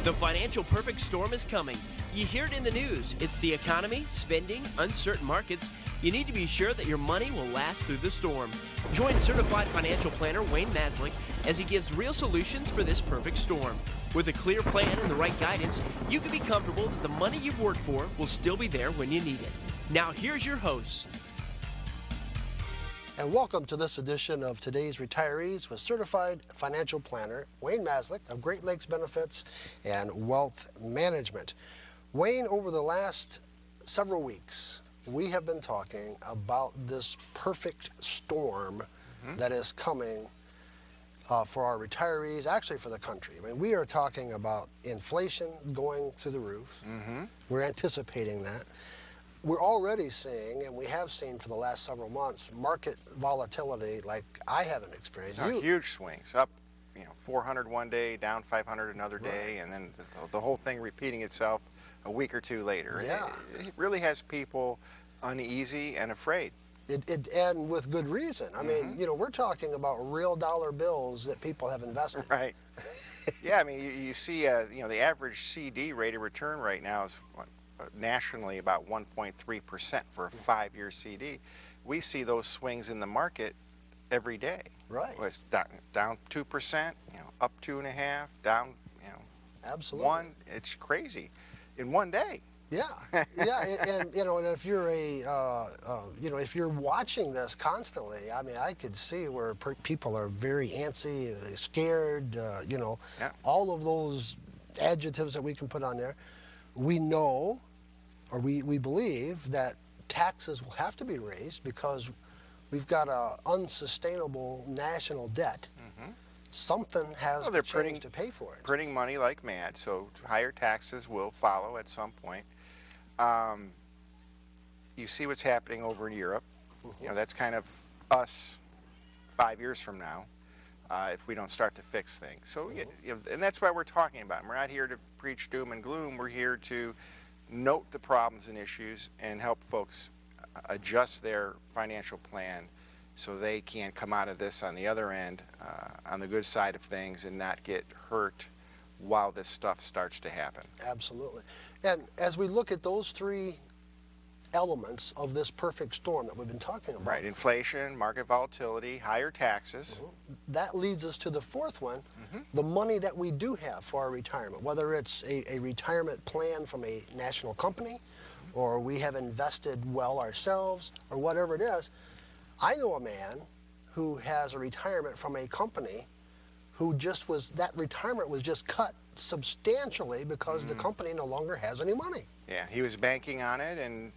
The financial perfect storm is coming. You hear it in the news. It's the economy, spending, uncertain markets. You need to be sure that your money will last through the storm. Join certified financial planner Wayne Maslick as he gives real solutions for this perfect storm. With a clear plan and the right guidance, you can be comfortable that the money you've worked for will still be there when you need it. Now here's your host. And welcome to this edition of Today's Retirees with certified financial planner Wayne Maslick of Great Lakes Benefits and Wealth Management. Wayne, over the last several weeks, we have been talking about this perfect storm that is coming for our retirees, actually for the country. I mean, we are talking about inflation going through the roof. We're anticipating that. We're already seeing, and we have seen for the last several months, market volatility like I haven't experienced. Huge swings, up 400 one day, down 500 another day, and then the whole thing repeating itself a week or two later. Yeah. It really has people uneasy and afraid. And with good reason. I mean, we're talking about real dollar bills that people have invested. Right. Yeah, I mean, you see, the average CD rate of return right now is nationally about 1.3% for a 5-year CD. We see those swings in the market every day. Right. Well, it's down 2%, up 2.5%, down, Absolutely. 1%. It's crazy in one day. Yeah, yeah, and if you're if you're watching this constantly, I mean, I could see where people are very antsy, scared, all of those adjectives that we can put on there. We know, or we believe that taxes will have to be raised because we've got an unsustainable national debt. Something has to change to pay for it. Printing money like mad, so higher taxes will follow at some point. You see what's happening over in Europe. That's kind of us 5 years from now if we don't start to fix things. So, and that's why we're talking about it. We're not here to preach doom and gloom. We're here to note the problems and issues and help folks adjust their financial plan so they can come out of this on the other end, on the good side of things, and not get hurt while this stuff starts to happen. Absolutely. And as we look at those three elements of this perfect storm that we've been talking about. Right, inflation, market volatility, higher taxes. That leads us to the fourth one, the money that we do have for our retirement, whether it's a retirement plan from a national company or we have invested well ourselves or whatever it is. I know a man who has a retirement from a company who that retirement was just cut substantially because the company no longer has any money. Yeah, he was banking on it, and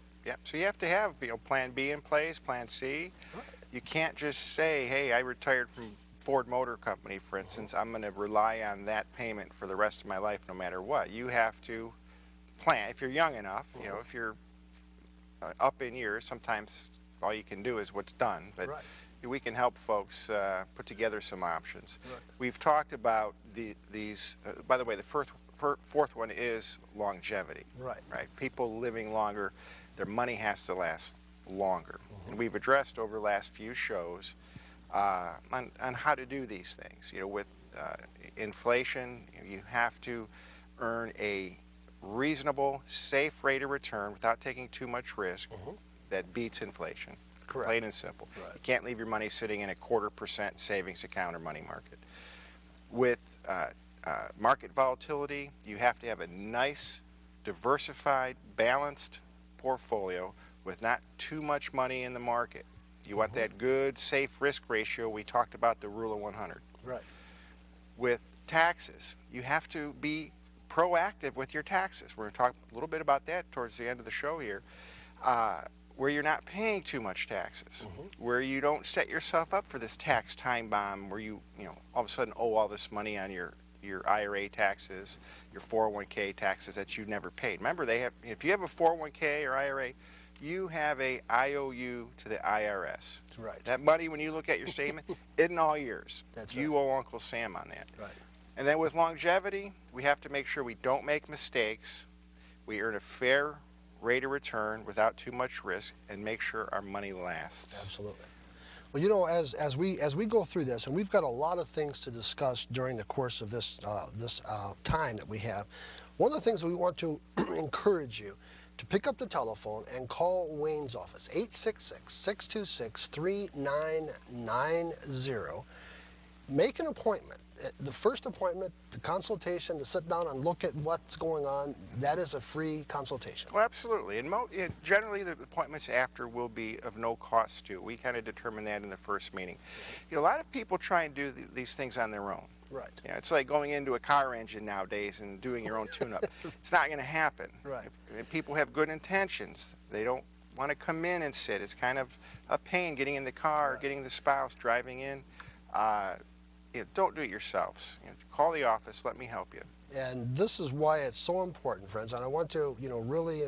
so you have to have plan B in place, plan C. Right. You can't just say, hey, I retired from Ford Motor Company, for instance, I'm going to rely on that payment for the rest of my life no matter what. You have to plan. If you're young enough, if you're up in years, sometimes all you can do is what's done, but we can help folks put together some options. Right. We've talked about these, by the way, the fourth one is longevity. Right. People living longer, their money has to last longer. And we've addressed over the last few shows on how to do these things. With inflation, you have to earn a reasonable, safe rate of return without taking too much risk that beats inflation. Correct. Plain and simple. Right. You can't leave your money sitting in a 0.25% savings account or money market. With market volatility, you have to have a nice, diversified, balanced portfolio with not too much money in the market. You want that good, safe risk ratio. We talked about the rule of 100. Right. With taxes, you have to be proactive with your taxes. We're going to talk a little bit about that towards the end of the show here. Where you're not paying too much taxes, where you don't set yourself up for this tax time bomb where you all of a sudden owe all this money on your IRA taxes, your 401k taxes that you never paid. Remember, if you have a 401k or IRA, you have a IOU to the IRS. That's right. That money, when you look at your statement, isn't all yours. That's you right. owe Uncle Sam on that. Right. And then with longevity, we have to make sure we don't make mistakes. We earn a fair rate of return without too much risk and make sure our money lasts. Absolutely. Well, you know, as we go through this, and we've got a lot of things to discuss during the course of this time that we have. One of the things we want to encourage you to pick up the telephone and call Wayne's office, 866-626-3990. Make an appointment. The first appointment, the consultation, to sit down and look at what's going on, that is a free consultation. Well, absolutely. And generally, the appointments after will be of no cost too. We kind of determine that in the first meeting. You know, a lot of people try and do these things on their own. Right. Yeah, it's like going into a car engine nowadays and doing your own tune-up. It's not going to happen. Right. If people have good intentions. They don't want to come in and sit. It's kind of a pain getting in the car, getting the spouse, driving in. Don't do it yourselves. Call the office. Let me help you. And this is why it's so important, friends. And I want to, really,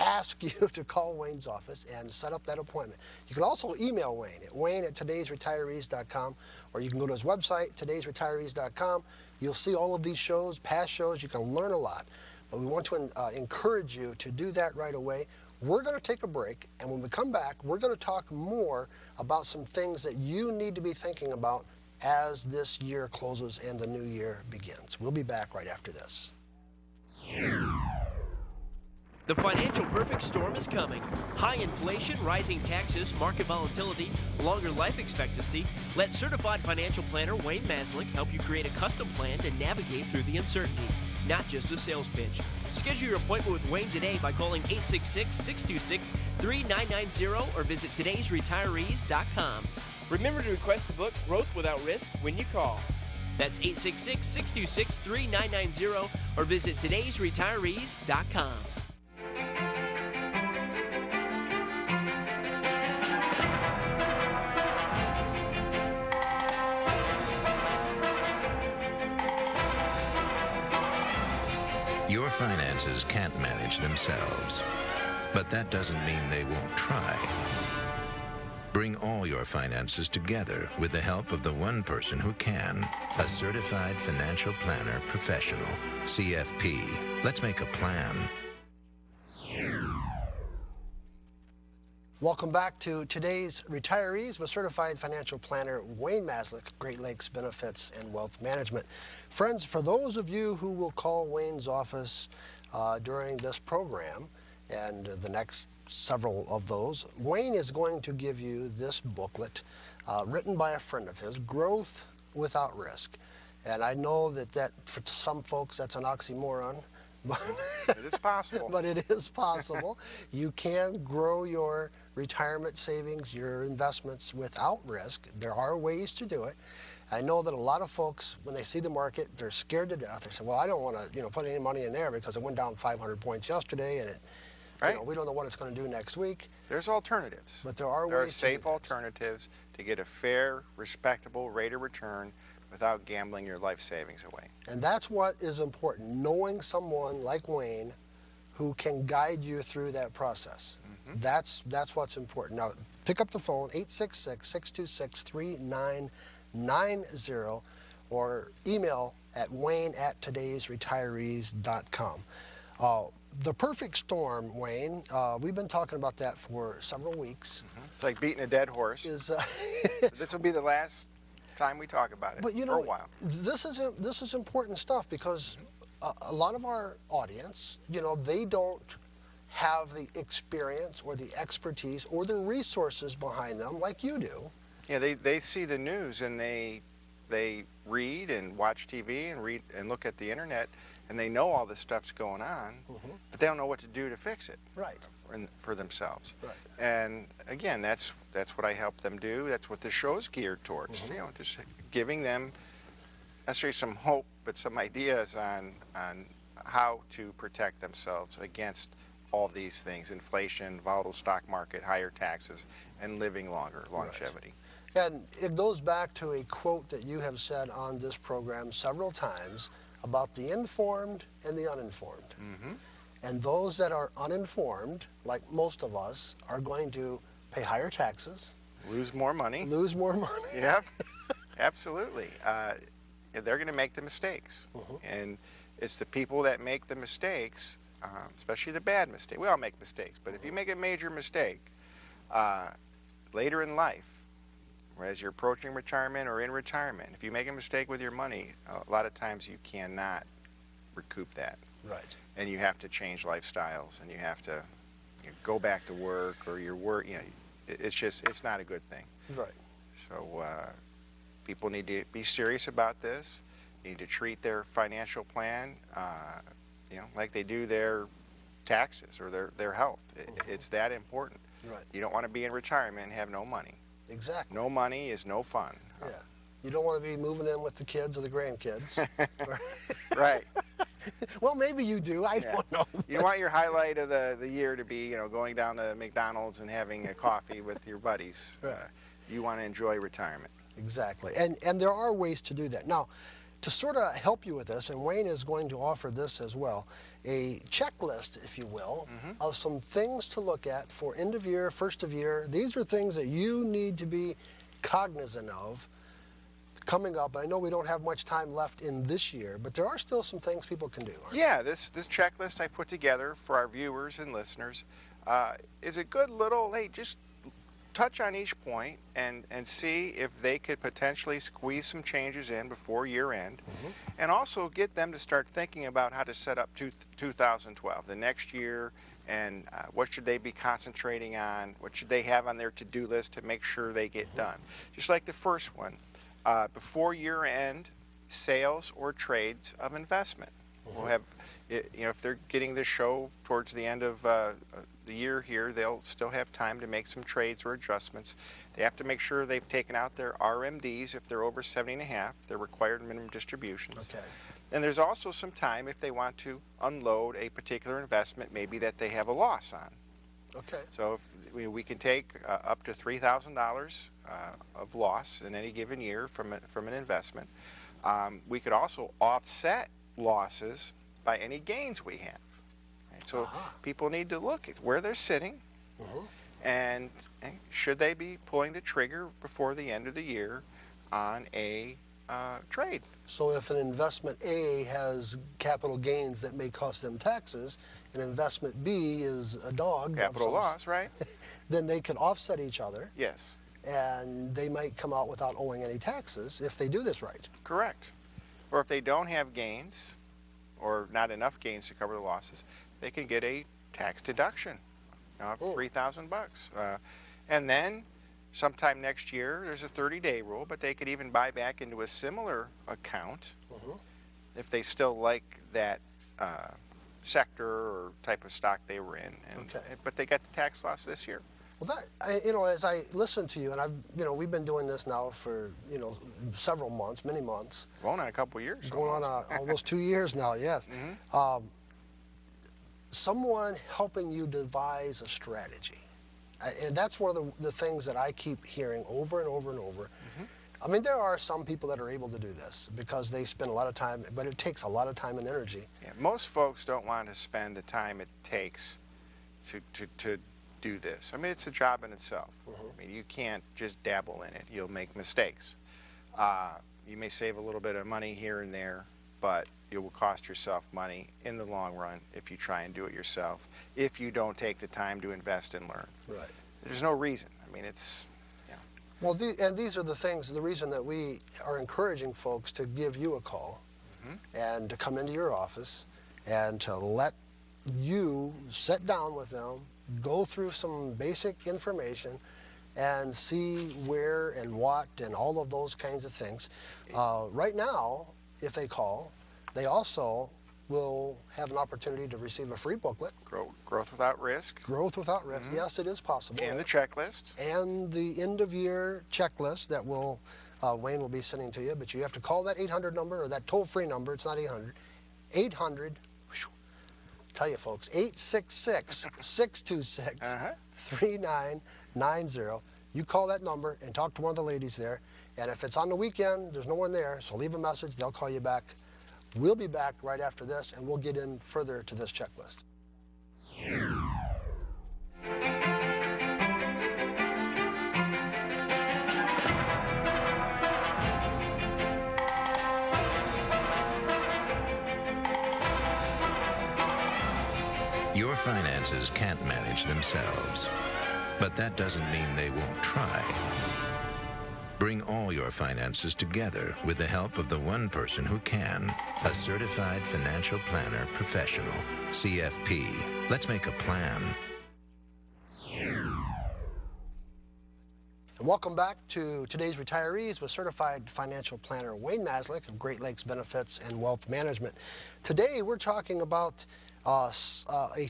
ask you to call Wayne's office and set up that appointment. You can also email Wayne at wayne@todaysretirees.com, or you can go to his website, todaysretirees.com. You'll see all of these shows, past shows. You can learn a lot. But we want to encourage you to do that right away. We're going to take a break, and when we come back, we're going to talk more about some things that you need to be thinking about as this year closes and the new year begins. We'll be back right after this. The financial perfect storm is coming. High inflation, rising taxes, market volatility, longer life expectancy. Let certified financial planner Wayne Maslick help you create a custom plan to navigate through the uncertainty, not just a sales pitch. Schedule your appointment with Wayne today by calling 866-626-3990 or visit todaysretirees.com. Remember to request the book Growth Without Risk when you call. That's 866-626-3990 or visit todaysretirees.com. Your finances can't manage themselves, but that doesn't mean they won't try. Bring all your finances together with the help of the one person who can, a certified financial planner professional, CFP. Let's make a plan. Welcome back to today's Retirees with certified financial planner Wayne Maslick, Great Lakes Benefits and Wealth Management. Friends, for those of you who will call Wayne's office during this program and the next several of those, Wayne is going to give you this booklet written by a friend of his, Growth Without Risk. And I know that for some folks that's an oxymoron. But it is possible. But it is possible. You can grow your retirement savings, your investments without risk. There are ways to do it. I know that a lot of folks, when they see the market, they're scared to death. They say, well, I don't want to put any money in there because it went down 500 points yesterday, and we don't know what it's going to do next week. There's alternatives. But there are ways. There are safe alternatives to get a fair, respectable rate of return without gambling your life savings away. And that's what is important, knowing someone like Wayne who can guide you through that process. Mm-hmm. That's what's important. Now, pick up the phone, 866-626-3990, or email at wayne@todaysretirees.com. The perfect storm, Wayne, we've been talking about that for several weeks. Mm-hmm. It's like beating a dead horse. This will be the last time we talk about it, but for a while. This is important stuff because a lot of our audience, they don't have the experience or the expertise or the resources behind them like you do. Yeah, they see the news and they read and watch TV and read and look at the internet, and they know all this stuff's going on, but they don't know what to do to fix it. Right. For themselves. Right. And again, that's what I help them do. That's what the show's geared towards. Just giving them necessarily some hope, but some ideas on how to protect themselves against all these things: inflation, volatile stock market, higher taxes, and living longer, longevity. Right. And it goes back to a quote that you have said on this program several times about the informed and the uninformed. Mm-hmm. And those that are uninformed, like most of us, are going to pay higher taxes. Lose more money. Yep, absolutely. They're going to make the mistakes. And it's the people that make the mistakes, especially the bad mistake. We all make mistakes, but if you make a major mistake, Later in life, as you're approaching retirement or in retirement, if you make a mistake with your money, a lot of times you cannot recoup that. Right. And you have to change lifestyles, and you have to go back to work, or your work, it's not a good thing. Right. So people need to be serious about this. Need to treat their financial plan, like they do their taxes or their health. It's that important. Right. You don't want to be in retirement and have no money. Exactly. No money is no fun. Yeah. You don't want to be moving in with the kids or the grandkids. Right. Well, maybe you do. I don't know. You want your highlight of the year to be, going down to McDonald's and having a coffee with your buddies. Right. You want to enjoy retirement. Exactly. And there are ways to do that. Now, to sort of help you with this, and Wayne is going to offer this as well, a checklist, if you will, of some things to look at for end of year, first of year. These are things that you need to be cognizant of coming up. I know we don't have much time left in this year, but there are still some things people can do. Yeah, this checklist I put together for our viewers and listeners is a good little, hey, just touch on each point and see if they could potentially squeeze some changes in before year end, and also get them to start thinking about how to set up 2012, the next year, and what should they be concentrating on, what should they have on their to-do list to make sure they get done. Just like the first one, before year end, sales or trades of investment. We'll have, if they're getting this show towards the end of the year here, they'll still have time to make some trades or adjustments. They have to make sure they've taken out their RMDs if they're over 70.5, their required minimum distributions. Okay. And there's also some time if they want to unload a particular investment, maybe that they have a loss on. Okay. So if we can take up to $3,000 of loss in any given year from an investment. We could also offset losses by any gains we have. Right? So people need to look at where they're sitting, and should they be pulling the trigger before the end of the year on a trade. So if an investment A has capital gains that may cost them taxes, and investment B is a dog, Capital loss, right? then they can offset each other. Yes. And they might come out without owing any taxes if they do this right. Correct. Or if they don't have gains, or not enough gains to cover the losses, they can get a tax deduction of $3,000. And then sometime next year, there's a 30-day rule, but they could even buy back into a similar account if they still like that sector or type of stock they were in. And, but they got the tax loss this year. Well, as I listen to you, and we've been doing this now for, several months, many months. Going on a couple of years. Going on almost 2 years now, yes. Someone helping you devise a strategy. And that's one of the things that I keep hearing over and over and over. I mean, there are some people that are able to do this because they spend a lot of time, but it takes a lot of time and energy. Yeah, most folks don't want to spend the time it takes to do this. I mean, it's a job in itself. I mean, you can't just dabble in it. You'll make mistakes. You may save a little bit of money here and there, but it will cost yourself money in the long run if you try and do it yourself, if you don't take the time to invest and learn. Right. There's no reason. I mean, it's, Well, and these are the things, the reason that we are encouraging folks to give you a call and to come into your office and to let you sit down with them, go through some basic information, and see where and what and all of those kinds of things. Right now, if they call, they also will have an opportunity to receive a free booklet. Growth Without Risk. Growth Without Risk. Yes, it is possible. And the checklist. And the end-of-year checklist that Wayne will be sending to you. But you have to call that 800 number, or that toll-free number. It's not 800. 800, tell you folks, 866-626-3990. You call that number and talk to one of the ladies there. And if it's on the weekend, there's no one there, so leave a message. They'll call you back. We'll be back right after this, and we'll get in further to this checklist. Your finances can't manage themselves. But that doesn't mean they won't try. Bring all your finances together with the help of the one person who can, a certified financial planner professional, CFP. Let's make a plan. And welcome back to today's Retirees with Certified Financial Planner Wayne Maslick of Great Lakes Benefits and Wealth Management. Today we're talking about a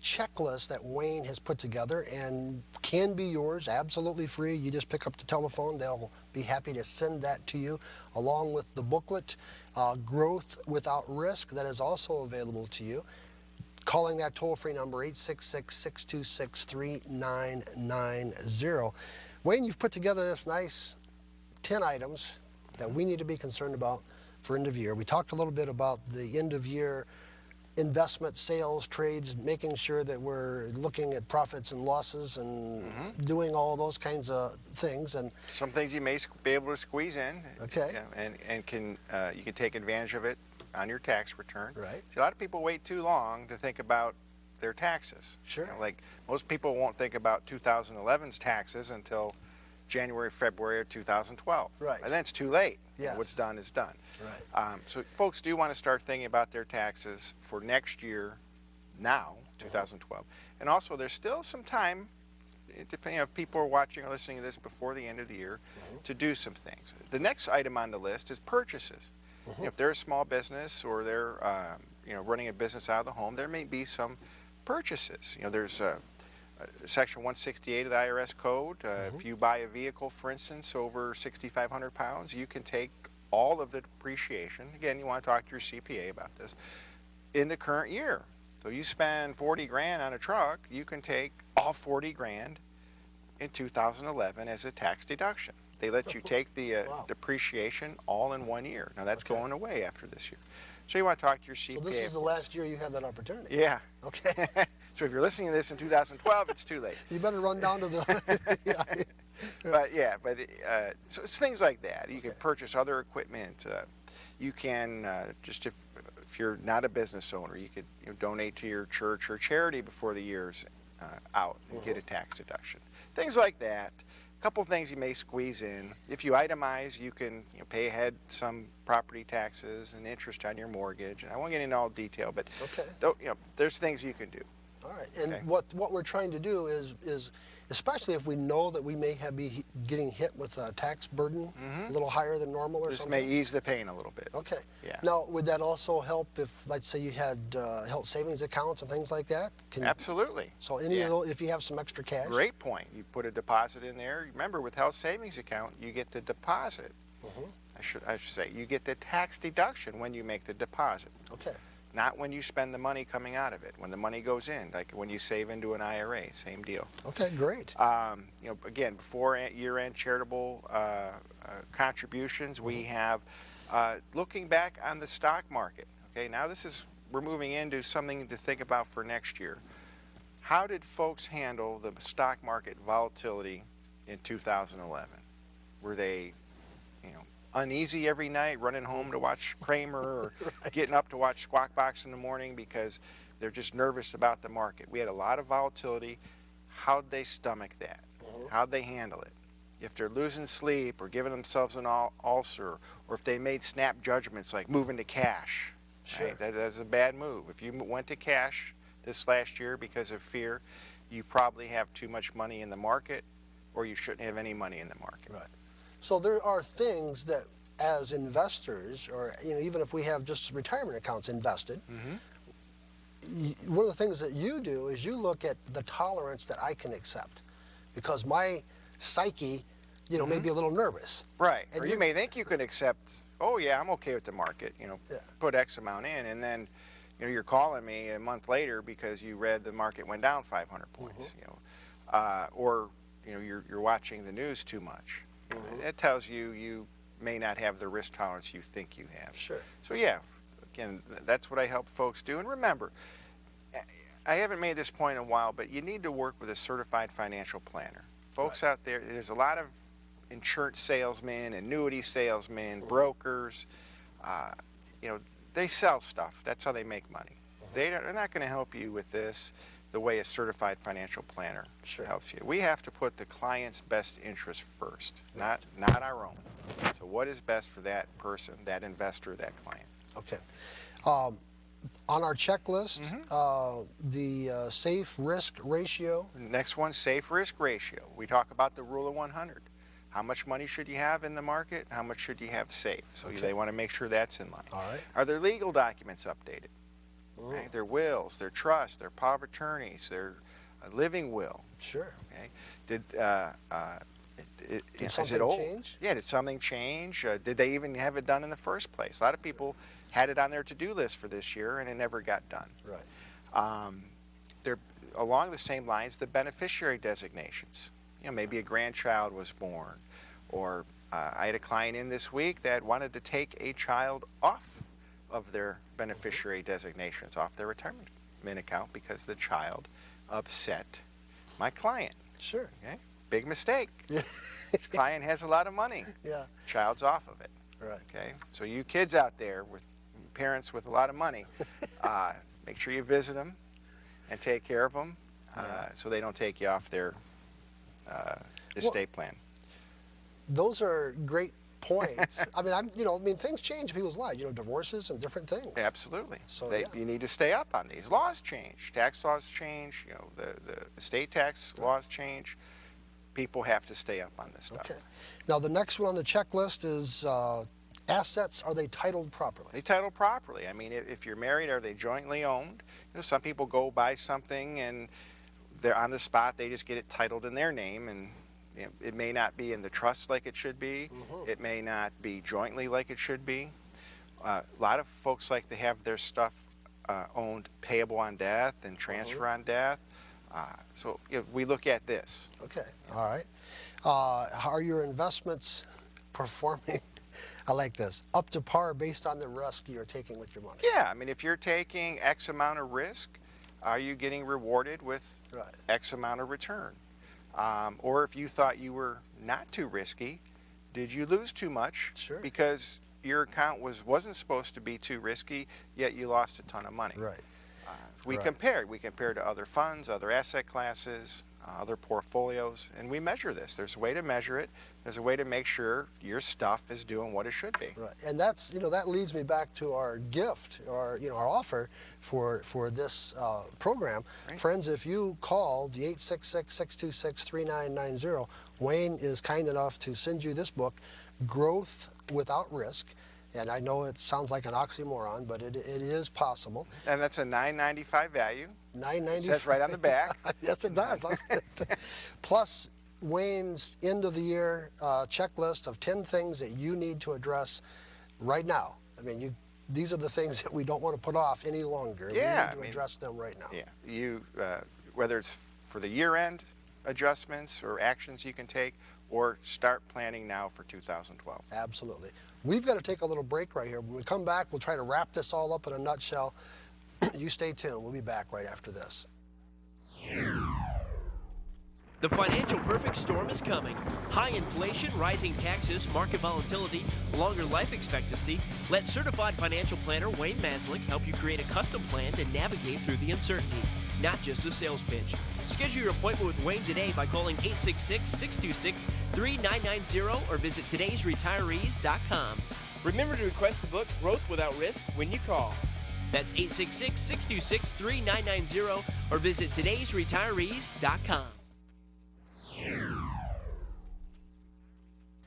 checklist that Wayne has put together and can be yours absolutely free. You just pick up the telephone. They'll be happy to send that to you along with the booklet, Growth Without Risk, that is also available to you. Calling that toll-free number, 866-626-3990. Wayne, you've put together this nice 10 items that we need to be concerned about for end of year. We talked a little bit about the end of year investment, sales, trades, making sure that we're looking at profits and losses and doing all those kinds of things. And some things you may be able to squeeze in. Okay. And can you can take advantage of it on your tax return. Right. See, a lot of people wait too long to think about their taxes. Sure. You know, like most people won't think about 2011's taxes until January, February of 2012. Right. And then it's too late. Yes. What's done is done. Right. So folks do want to start thinking about their taxes for next year, now, 2012. And also there's still some time, depending if people are watching or listening to this before the end of the year, to do some things. The next item on the list is purchases. You know, if they're a small business or they're running a business out of the home, there may be some purchases. You know, there's Section 168 of the IRS code. If you buy a vehicle, for instance, over 6,500 pounds, you can take all of the depreciation. Again, you want to talk to your CPA about this in the current year. So you spend 40 grand on a truck, you can take all 40 grand in 2011 as a tax deduction. They let you take the Wow. depreciation all in 1 year. Now that's going away after this year. So you want to talk to your CPA. So this is the last year you have that opportunity. Yeah. Okay. So if you're listening to this in 2012, it's too late. You better run down to the. Yeah. So it's things like that. You can purchase other equipment. You can if you're not a business owner, you could donate to your church or charity before the year's out and get a tax deduction. Things like that. A couple things you may squeeze in. If you itemize, you can pay ahead some property taxes and interest on your mortgage. And I won't get into all detail, but there's things you can do. All right, and Okay. what we're trying to do is especially if we know that we may be getting hit with a tax burden a little higher than normal or This something. may ease the pain a little bit. Okay. Yeah. Now, would that also help if, let's say, you had health savings accounts and things like that? Absolutely. So any of those, if you have some extra cash. Great point. You put a deposit in there. Remember, with health savings account, you get the deposit. I should say you get the tax deduction when you make the deposit. Okay. Not when you spend the money coming out of it. When the money goes in, like when you save into an IRA, same deal. Okay, great. Again, before year-end charitable contributions, we have looking back on the stock market. Okay, now we're moving into something to think about for next year. How did folks handle the stock market volatility in 2011? Were they, uneasy every night, running home to watch Kramer, or getting up to watch Squawk Box in the morning because they're just nervous about the market? We had a lot of volatility. How'd they stomach that? How'd they handle it? If they're losing sleep or giving themselves an ulcer, or if they made snap judgments like moving to cash, Sure. right? That's a bad move. If you went to cash this last year because of fear, you probably have too much money in the market, or you shouldn't have any money in the market. Right. So there are things that, as investors, or even if we have just retirement accounts invested, one of the things that you do is you look at the tolerance that I can accept, because my psyche, may be a little nervous. Right. And Or you may think you can accept, oh yeah, I'm okay with the market, put X amount in, and then you're calling me a month later because you read the market went down 500 points, or you're watching the news too much. It tells you may not have the risk tolerance you think you have. Sure. So yeah, again, that's what I help folks do. And remember, I haven't made this point in a while, but you need to work with a certified financial planner. Folks out there's a lot of insurance salesmen, annuity salesmen, brokers. They sell stuff. That's how they make money. They're not going to help you with this. the way a certified financial planner Sure. helps you. We have to put the client's best interest first, not our own. So what is best for that person, that investor, that client? Okay. On our checklist, the safe risk ratio. Next one, safe risk ratio. We talk about the rule of 100. How much money should you have in the market? How much should you have safe? So they want to make sure that's in line. All right. Are their legal documents updated? Okay? Their wills, their trusts, their power of attorneys, their living will. Sure. Okay. Did is something it old? change? Yeah. Did something change? Did they even have it done in the first place? A lot of people had it on their to-do list for this year and it never got done. Right. They're along the same lines. The beneficiary designations. You know, maybe a grandchild was born, or I had a client in this week that wanted to take a child off of their beneficiary designations, off their retirement account, because the child upset my client. Sure. Okay, big mistake. Yeah. This client has a lot of money. Yeah. Child's off of it. Right. Okay, so you kids out there with parents with a lot of money, make sure you visit them and take care of them, so they don't take you off their estate plan. Those are great points. I mean, things change in people's lives. Divorces and different things. Absolutely. So, You need to stay up on these. Laws change. Tax laws change. The estate tax laws change. People have to stay up on this stuff. Okay. Now the next one on the checklist is assets. Are they titled properly? They title properly. I mean, if you're married, are they jointly owned? Some people go buy something and they're on the spot. They just get it titled in their name, and it may not be in the trust like it should be. It may not be jointly like it should be. A lot of folks like to have their stuff owned payable on death and transfer on death. So we look at this. Okay. All right. Are your investments performing? I like this. Up to par based on the risk you're taking with your money. Yeah, I mean, if you're taking X amount of risk, are you getting rewarded with X amount of return? Or if you thought you were not too risky, did you lose too much? Sure. Because your account wasn't supposed to be too risky, yet you lost a ton of money. Right. We compared to other funds, other asset classes, other portfolios, and we measure this. There's a way to measure it. There's a way to make sure your stuff is doing what it should be. Right. And that's, that leads me back to our gift, our offer for this program. Right. Friends, if you call the 866-626-3990, Wayne is kind enough to send you this book, Growth Without Risk. And I know it sounds like an oxymoron, but it is possible. And that's a $9.95 value. $9.95. It says right on the back. Yes, it does. Plus, Wayne's end of the year checklist of 10 things that you need to address right now. I mean, these are the things that we don't want to put off any longer. Yeah, we need to address them right now. Yeah, whether it's for the year-end adjustments or actions you can take, or start planning now for 2012. Absolutely. We've got to take a little break right here. When we come back, we'll try to wrap this all up in a nutshell. You stay tuned. We'll be back right after this. The financial perfect storm is coming. High inflation, rising taxes, market volatility, longer life expectancy. Let certified financial planner Wayne Maslick help you create a custom plan to navigate through the uncertainty, not just a sales pitch. Schedule your appointment with Wayne today by calling 866-626-3990 or visit today'sretirees.com. Remember to request the book Growth Without Risk when you call. That's 866-626-3990 or visit today'sretirees.com.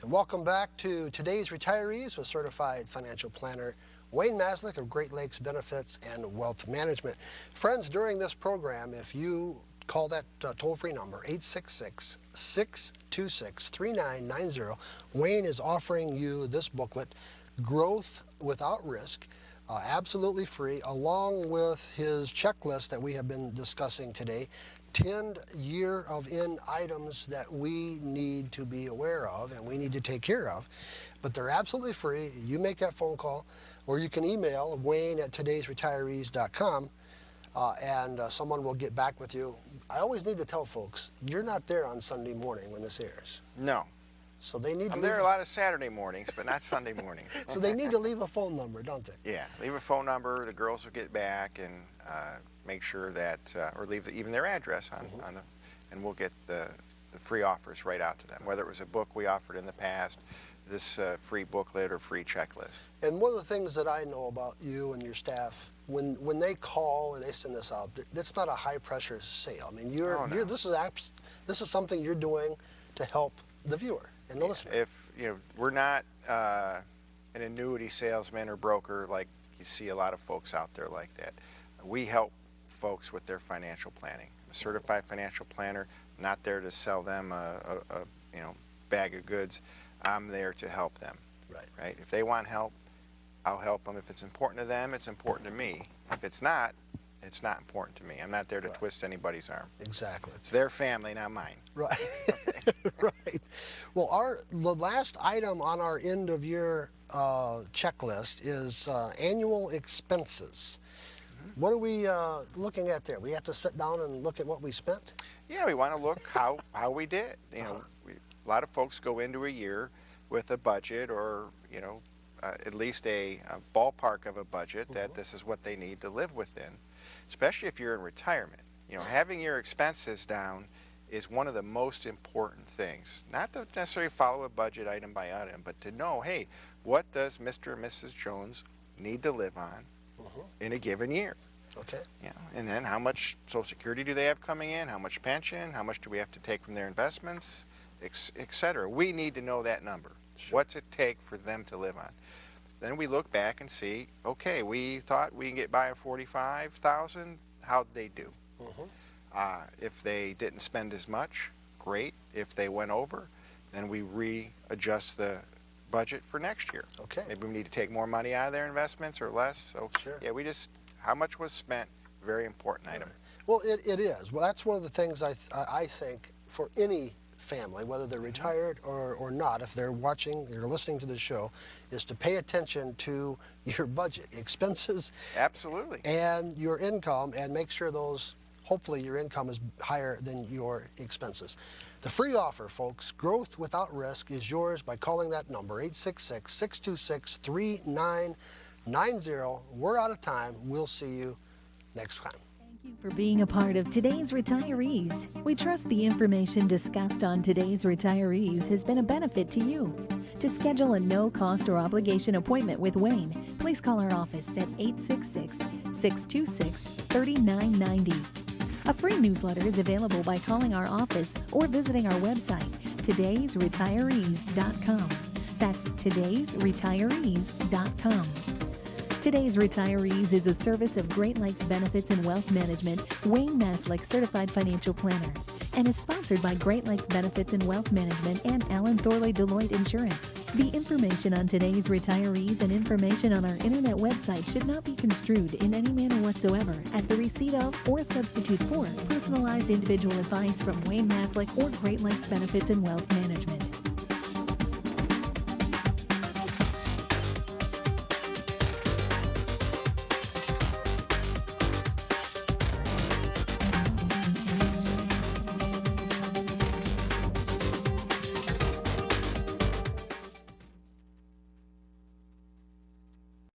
And welcome back to Today's Retirees with certified financial planner Wayne Maslick of Great Lakes Benefits and Wealth Management. Friends, during this program, if you call that toll-free number, 866-626-3990, Wayne is offering you this booklet, Growth Without Risk, absolutely free, along with his checklist that we have been discussing today, 10 year of in items that we need to be aware of and we need to take care of. But they're absolutely free. You make that phone call, or you can email wayne@today'sretirees.com, and someone will get back with you. I always need to tell folks, you're not there on Sunday morning when this airs. No. So they need to I'm there a lot of Saturday mornings, but not Sunday mornings. So they need to leave a phone number, don't they? Yeah, leave a phone number. The girls will get back, and make sure that, or leave even their address on, and we'll get the free offers right out to them, whether it was a book we offered in the past, this free booklet or free checklist. And one of the things that I know about you and your staff, when they call or they send this out, it's not a high pressure sale. I mean, this is something you're doing to help the viewer and the listener. If we're not an annuity salesman or broker like you see a lot of folks out there like that. We help folks with their financial planning. I'm a certified financial planner. I'm not there to sell them a bag of goods. I'm there to help them. Right. If they want help, I'll help them. If it's important to them, it's important to me. If it's not important to me. I'm not there to twist anybody's arm. Exactly. It's their family, not mine. Right. Right. Well, the last item on our end of year checklist is annual expenses. What are we looking at there? We have to sit down and look at what we spent? Yeah, we want to look how we did. A lot of folks go into a year with a budget or, at least a ballpark of a budget that this is what they need to live within, especially if you're in retirement. Having your expenses down is one of the most important things. Not to necessarily follow a budget item by item, but to know, hey, what does Mr. and Mrs. Jones need to live on in a given year? Okay. And then how much Social Security do they have coming in? How much pension? How much do we have to take from their investments? Etc. We need to know that number. Sure. What's it take for them to live on? Then we look back and see, okay, we thought we can get by at $45,000. How'd they do? If they didn't spend as much, great. If they went over, then we readjust the budget for next year. Okay. Maybe we need to take more money out of their investments or less. So sure. Yeah, how much was spent, very important item. Well, it is. Well, that's one of the things I think for any family, whether they're retired or not, if they're watching or listening to the show, is to pay attention to your budget, expenses. Absolutely. And your income, and make sure hopefully your income is higher than your expenses. The free offer, folks, Growth Without Risk, is yours by calling that number, 866-626-3990. We're out of time. We'll see you next time. Thank you for being a part of today's Retirees. We trust the information discussed on today's Retirees has been a benefit to you. To schedule a no-cost or obligation appointment with Wayne, please call our office at 866-626-3990. A free newsletter is available by calling our office or visiting our website, todaysretirees.com. That's todaysretirees.com. Today's Retirees is a service of Great Lakes Benefits and Wealth Management, Wayne Maslick Certified Financial Planner, and is sponsored by Great Lakes Benefits and Wealth Management and Alan Thorley Deloitte Insurance. The information on today's Retirees and information on our internet website should not be construed in any manner whatsoever as the receipt of or substitute for personalized individual advice from Wayne Maslick or Great Lakes Benefits and Wealth Management.